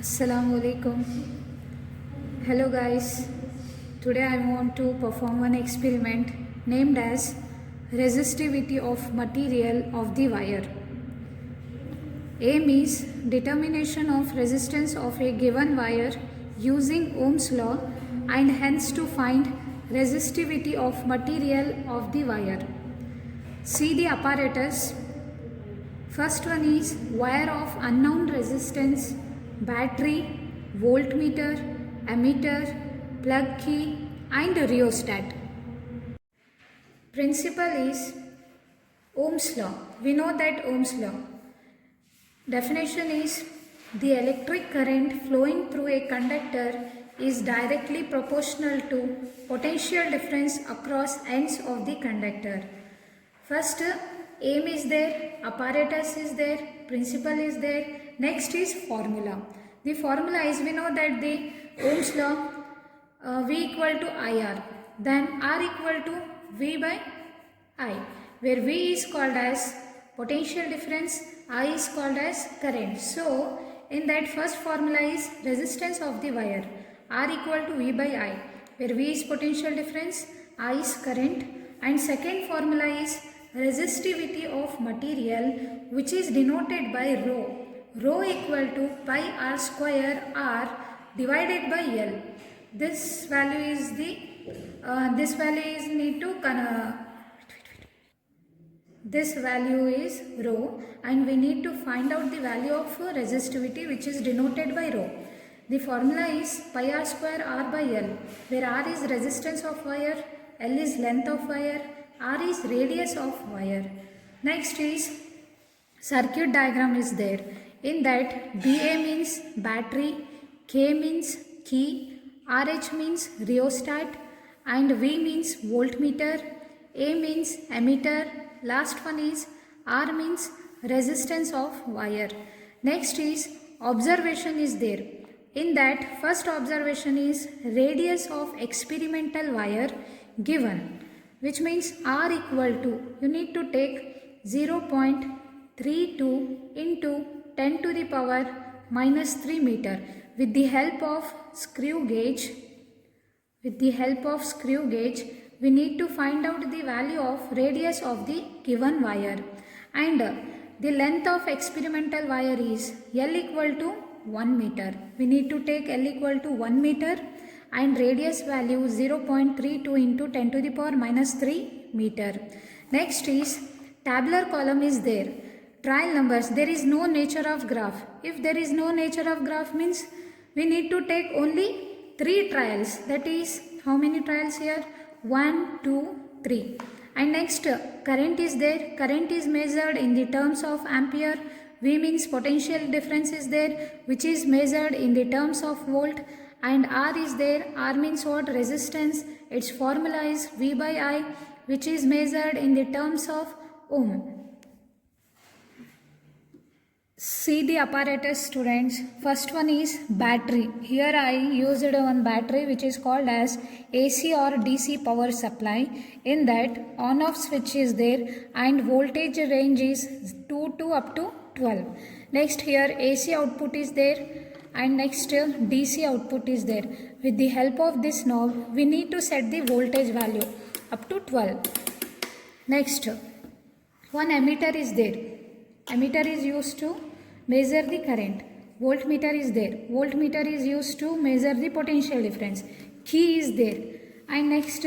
Assalamualaikum. Hello guys. Today I want to perform one experiment named as resistivity of material of the wire. Aim is determination of resistance of a given wire using Ohm's law and hence to find resistivity of material of the wire. See the apparatus. First one is wire of unknown resistance, battery, voltmeter, ammeter, plug key and rheostat. Principle is Ohm's law. We know that Ohm's law. Definition is the electric current flowing through a conductor is directly proportional to potential difference across ends of the conductor. First, aim is there, apparatus is there, principle is there. Next is formula. The formula is, we know that the Ohm's law, V equal to IR, then R equal to V by I, where V is called as potential difference, I is called as current. So, in that first formula is resistance of the wire, R equal to V by I, where V is potential difference, I is current, and second formula is resistivity of material, which is denoted by rho. Rho equal to pi r square r divided by L. This value is this value is rho, and we need to find out the value of resistivity, which is denoted by rho. The formula is pi r square r by L, where r is resistance of wire, L is length of wire, R is radius of wire. Next is circuit diagram is there. In that BA means battery, K means key, RH means rheostat, and V means voltmeter, A means ammeter, last one is R means resistance of wire. Next is observation is there. In that first observation is radius of experimental wire given, which means R equal to, you need to take 0.32 into 10 to the power minus 3 meter with the help of screw gauge. With the help of screw gauge, we need to find out the value of radius of the given wire, and the length of experimental wire is L equal to 1 meter. We need to take L equal to 1 meter and radius value 0.32 into 10 to the power minus 3 meter. Next is tabular column is there. Trial numbers, there is no nature of graph. If there is no nature of graph means we need to take only 3 trials. That is, how many trials here? 1, 2, 3. And next, current is there. Current is measured in the terms of ampere. V means potential difference is there, which is measured in the terms of volt. And R is there. R means what? Resistance. Its formula is V by I, which is measured in the terms of ohm. See the apparatus, students. First one is battery. Here I used one battery which is called as AC or DC power supply. In that on off switch is there and voltage range is 2 to up to 12. Next here AC output is there, and next DC output is there. With the help of this knob, we need to set the voltage value up to 12. Next, one ammeter is there. Ammeter is used to measure the current. Voltmeter is there. Voltmeter is used to measure the potential difference. Key is there. And next,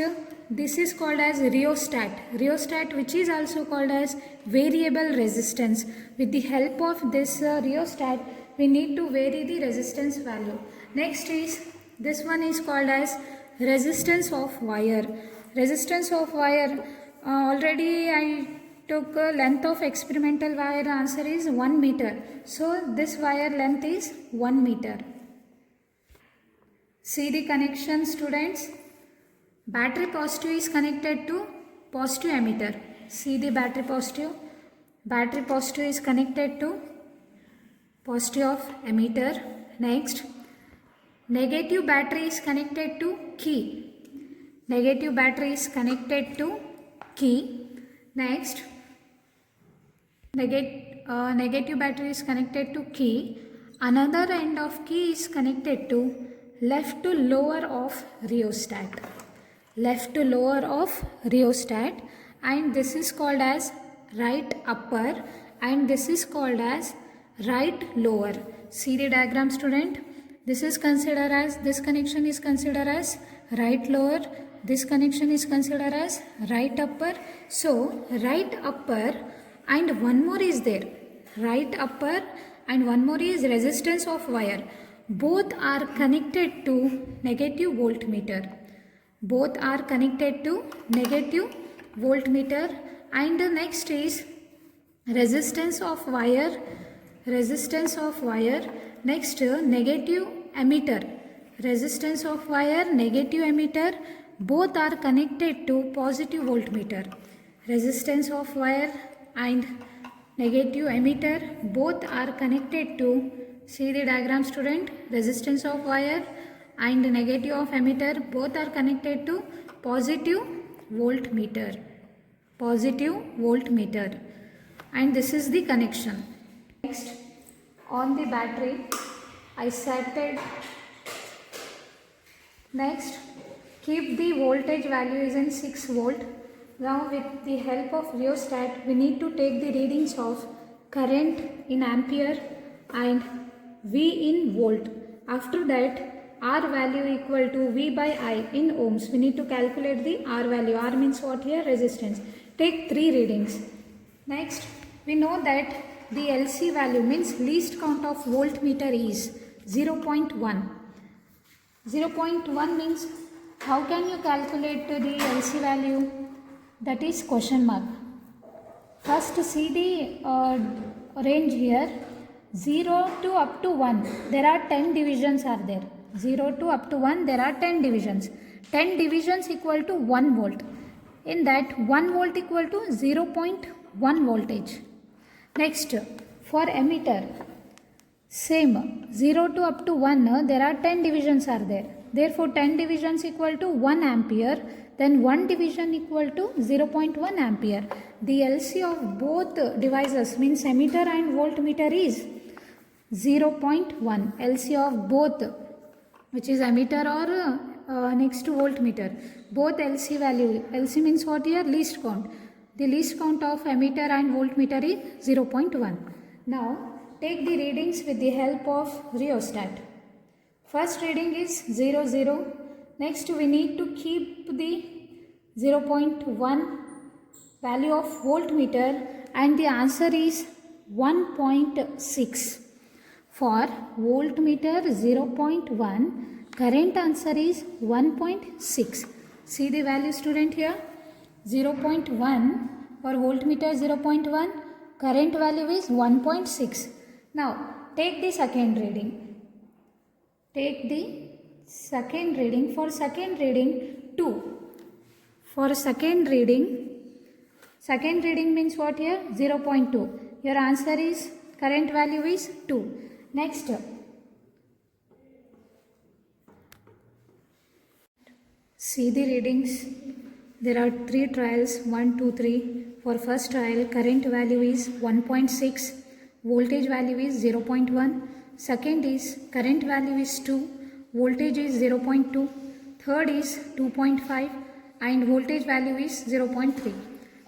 this is called as rheostat. Rheostat, which is also called as variable resistance. With the help of this rheostat, we need to vary the resistance value. Next is, this one is called as resistance of wire. Resistance of wire, already I took length of experimental wire, answer is 1 meter. So this wire length is 1 meter. See the connection, students. Battery positive is connected to positive ammeter. See the battery positive. Battery positive is connected to positive of ammeter. Next, negative battery is connected to key. Negative battery is connected to key. Next, negative battery is connected to key Another end of key is connected to left to lower of rheostat. Left to lower of rheostat, and this is called as right upper and this is called as right lower. See the diagram, student. This is considered as, this connection is considered as right lower, this connection is considered as right upper. So right upper and one more is there, right upper and one more is resistance of wire. Both are connected to negative voltmeter. Both are connected to negative voltmeter, and the next is resistance of wire, resistance of wire. Next negative emitter, resistance of wire, negative emitter, both are connected to positive voltmeter. Resistance of wire and negative emitter both are connected to, see the diagram, student, resistance of wire and negative of emitter both are connected to positive voltmeter. Positive voltmeter, and this is the connection. Next, on the battery I started. Next, keep the voltage value is in 6 volt. Now with the help of rheostat we need to take the readings of current in ampere and V in volt. After that R value equal to V by I in ohms. We need to calculate the R value. R means what here? Resistance. Take 3 readings. Next, we know that the LC value means least count of voltmeter is 0.1. 0.1 means how can you calculate the LC value? That is question mark. First see the range here, 0 to up to 1. There are 10 divisions are there. 0 to up to 1 there are 10 divisions. 10 divisions equal to 1 volt. In that 1 volt equal to 0.1 voltage. Next, for emitter, same 0 to up to 1 there are 10 divisions are there. Therefore 10 divisions equal to 1 ampere. Then 1 division equal to 0.1 ampere. The LC of both devices means emitter and voltmeter is 0.1. LC of both, which is emitter or next to voltmeter. Both LC value. LC means what here? Least count. The least count of emitter and voltmeter is 0.1. Now take the readings with the help of rheostat. First reading is 0, 0. Next we need to keep the 0.1 value of voltmeter and the answer is 1.6. For voltmeter 0.1, current answer is 1.6. See the value, student, here. 0.1 for voltmeter 0.1, current value is 1.6. Now take the second reading. Take the second reading. For second reading 2. For second reading means what here? 0.2. Your answer is, current value is 2. Next, see the readings. There are 3 trials, 1, 2, 3. For first trial, current value is 1.6, voltage value is 0.1. Second is, current value is 2, voltage is 0.2. Third is 2.5 and voltage value is 0.3.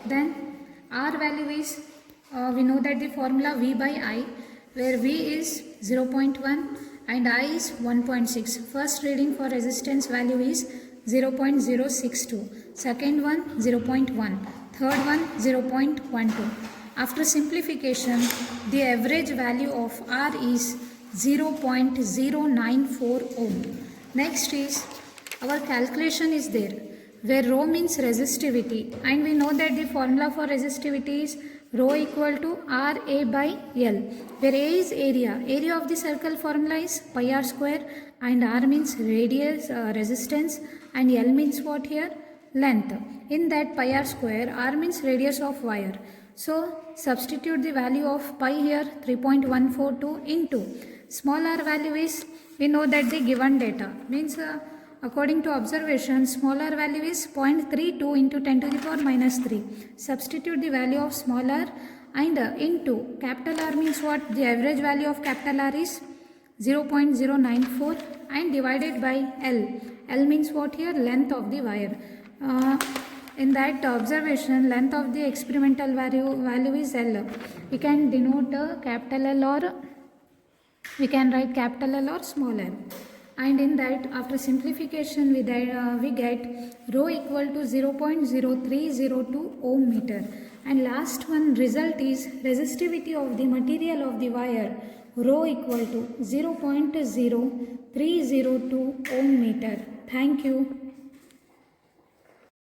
Then R value is, we know that the formula V by I, where V is 0.1 and I is 1.6. First reading for resistance value is 0.062. Second one 0.1. Third one 0.12. After simplification, the average value of R is 0.094 ohm. Next is, our calculation is there, where rho means resistivity, and we know that the formula for resistivity is rho equal to RA by L, where A is area. Area of the circle formula is pi r square, and R means radius, resistance, and L means what here? Length. In that pi r square, R means radius of wire. So substitute the value of pi here 3.142 into small r value is, we know that the given data means according to observation, small r value is 0.32 into 10 to the power minus 3. Substitute the value of small r and into capital R means what? The average value of capital R is 0.094 and divided by L. L means what here? Length of the wire. In that observation, length of the experimental value is L. We can denote capital L, or we can write capital L or small l. And in that, after simplification, we get rho equal to 0.0302 ohm meter. And last one result is resistivity of the material of the wire, rho equal to 0.0302 ohm meter. Thank you.